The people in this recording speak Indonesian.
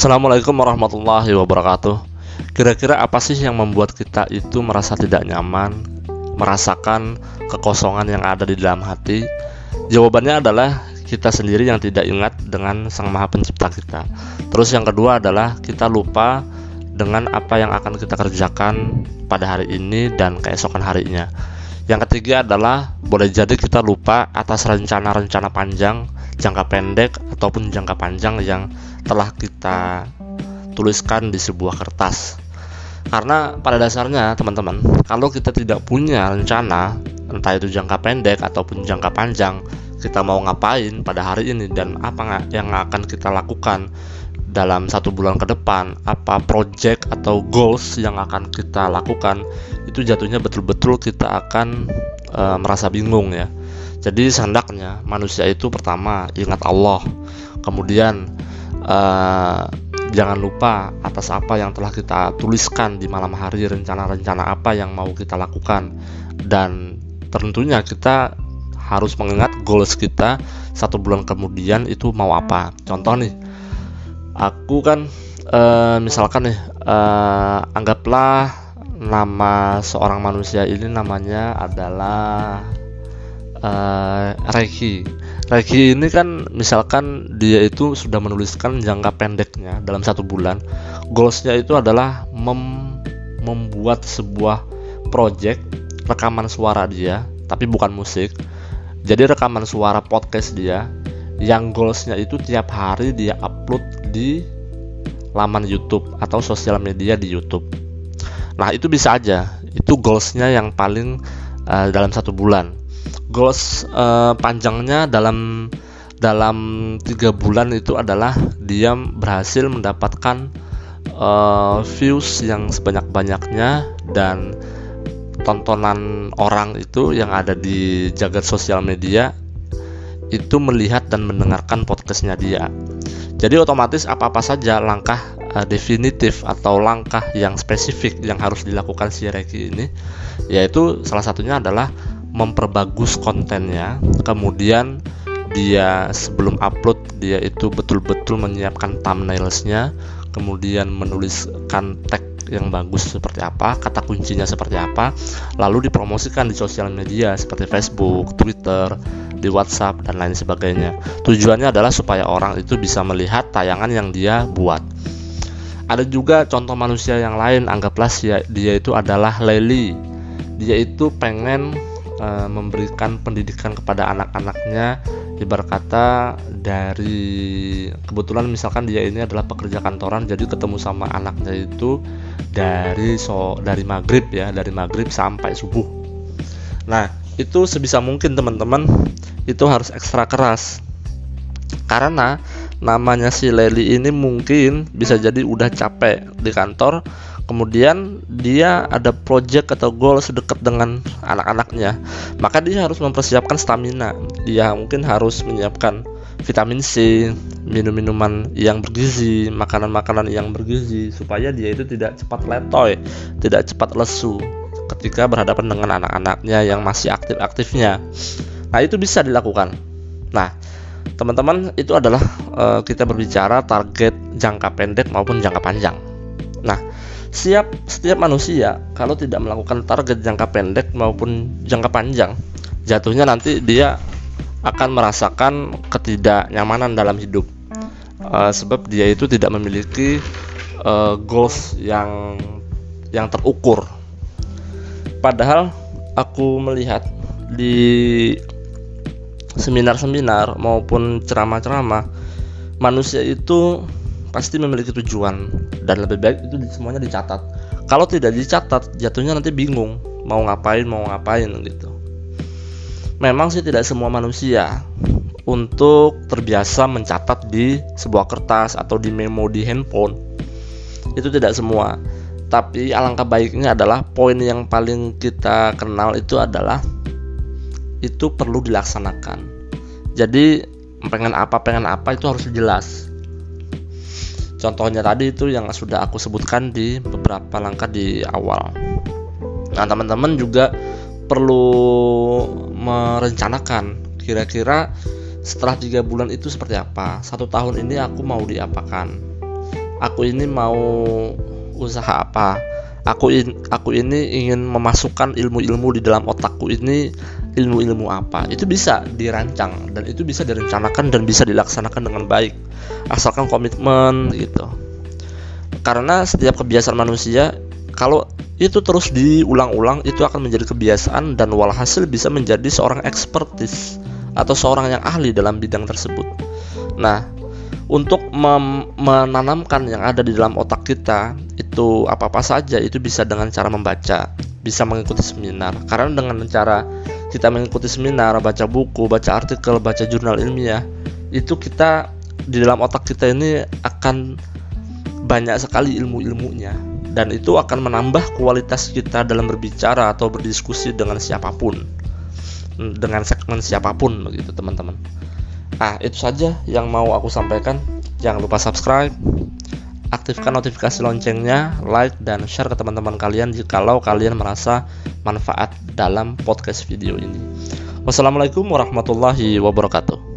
Assalamualaikum warahmatullahi wabarakatuh. Kira-kira apa sih yang membuat kita itu merasa tidak nyaman, merasakan kekosongan yang ada di dalam hati? Jawabannya adalah kita sendiri yang tidak ingat dengan Sang Maha Pencipta kita. Terus yang kedua adalah kita lupa dengan apa yang akan kita kerjakan pada hari ini dan keesokan harinya. Yang ketiga adalah boleh jadi kita lupa atas rencana-rencana panjang, jangka pendek ataupun jangka panjang yang telah kita tuliskan di sebuah kertas. Karena pada dasarnya teman-teman, kalau kita tidak punya rencana, entah itu jangka pendek ataupun jangka panjang, kita mau ngapain pada hari ini dan apa yang akan kita lakukan dalam 1 bulan ke depan, apa project atau goals yang akan kita lakukan, itu jatuhnya betul-betul kita akan merasa bingung ya. Jadi hendaknya manusia itu pertama ingat Allah, kemudian jangan lupa atas apa yang telah kita tuliskan di malam hari, rencana-rencana apa yang mau kita lakukan, dan tentunya kita harus mengingat goals kita 1 bulan kemudian itu mau apa. Contoh nih, aku kan misalkan nih, anggaplah nama seorang manusia ini namanya adalah Reiki ini kan misalkan dia itu sudah menuliskan jangka pendeknya dalam 1 bulan. Goalsnya itu adalah membuat sebuah project rekaman suara dia, tapi bukan musik. Jadi rekaman suara podcast dia, yang goalsnya itu tiap hari dia upload di laman YouTube atau sosial media di YouTube. Nah itu bisa aja, itu goalsnya yang paling dalam 1 bulan. Goals panjangnya dalam 3 bulan itu adalah dia berhasil mendapatkan views yang sebanyak-banyaknya dan tontonan orang itu yang ada di jagat sosial media itu melihat dan mendengarkan podcastnya dia. Jadi otomatis apa-apa saja langkah definitif atau langkah yang spesifik yang harus dilakukan si Reiki ini, yaitu salah satunya adalah memperbagus kontennya. Kemudian dia sebelum upload dia itu betul-betul menyiapkan thumbnailsnya, kemudian menuliskan tag yang bagus seperti apa, kata kuncinya seperti apa, lalu dipromosikan di sosial media seperti Facebook, Twitter, di WhatsApp dan lain sebagainya. Tujuannya adalah supaya orang itu bisa melihat tayangan yang dia buat. Ada juga contoh manusia yang lain, anggaplah dia itu adalah Lely. Dia itu pengen memberikan pendidikan kepada anak-anaknya, ibarat kata dari kebetulan misalkan dia ini adalah pekerja kantoran, jadi ketemu sama anaknya itu dari maghrib ya, dari maghrib sampai subuh. Nah itu sebisa mungkin teman-teman itu harus ekstra keras, karena namanya si Lely ini mungkin bisa jadi udah capek di kantor, kemudian dia ada project atau goal sedekat dengan anak-anaknya, maka dia harus mempersiapkan stamina. Dia mungkin harus menyiapkan vitamin C, minum-minuman yang bergizi, makanan-makanan yang bergizi, supaya dia itu tidak cepat letoy, tidak cepat lesu ketika berhadapan dengan anak-anaknya yang masih aktif-aktifnya. Nah itu bisa dilakukan. Nah teman-teman, itu adalah kita berbicara target jangka pendek maupun jangka panjang. Nah setiap manusia kalau tidak melakukan target jangka pendek maupun jangka panjang, jatuhnya nanti dia akan merasakan ketidaknyamanan dalam hidup, sebab dia itu tidak memiliki goals yang terukur. Padahal aku melihat di seminar-seminar maupun ceramah-ceramah, manusia itu pasti memiliki tujuan dan lebih baik itu semuanya dicatat. Kalau tidak dicatat, jatuhnya nanti bingung mau ngapain gitu. Memang sih tidak semua manusia untuk terbiasa mencatat di sebuah kertas atau di memo di handphone. Itu tidak semua. Tapi alangkah baiknya adalah poin yang paling kita kenal itu adalah itu perlu dilaksanakan. Jadi pengen apa itu harus jelas. Contohnya tadi itu yang sudah aku sebutkan di beberapa langkah di awal. Nah teman-teman juga perlu merencanakan kira-kira setelah 3 bulan itu seperti apa, 1 tahun ini aku mau diapakan, aku ini mau usaha apa, aku ini ingin memasukkan ilmu-ilmu di dalam otakku ini ilmu-ilmu apa. Itu bisa dirancang dan itu bisa direncanakan dan bisa dilaksanakan dengan baik, asalkan komitmen gitu. Karena setiap kebiasaan manusia, kalau itu terus diulang-ulang, itu akan menjadi kebiasaan dan walhasil bisa menjadi seorang ekspertis atau seorang yang ahli dalam bidang tersebut. Nah, untuk menanamkan yang ada di dalam otak kita itu apa-apa saja, itu bisa dengan cara membaca, bisa mengikuti seminar. Karena dengan cara kita mengikuti seminar, baca buku, baca artikel, baca jurnal ilmiah, itu kita di dalam otak kita ini akan banyak sekali ilmu-ilmunya, dan itu akan menambah kualitas kita dalam berbicara atau berdiskusi dengan siapapun, dengan segmen siapapun begitu teman-teman. Itu saja yang mau aku sampaikan. Jangan lupa subscribe, aktifkan notifikasi loncengnya, like dan share ke teman-teman kalian jikalau kalian merasa manfaat dalam podcast video ini. Wassalamualaikum warahmatullahi wabarakatuh.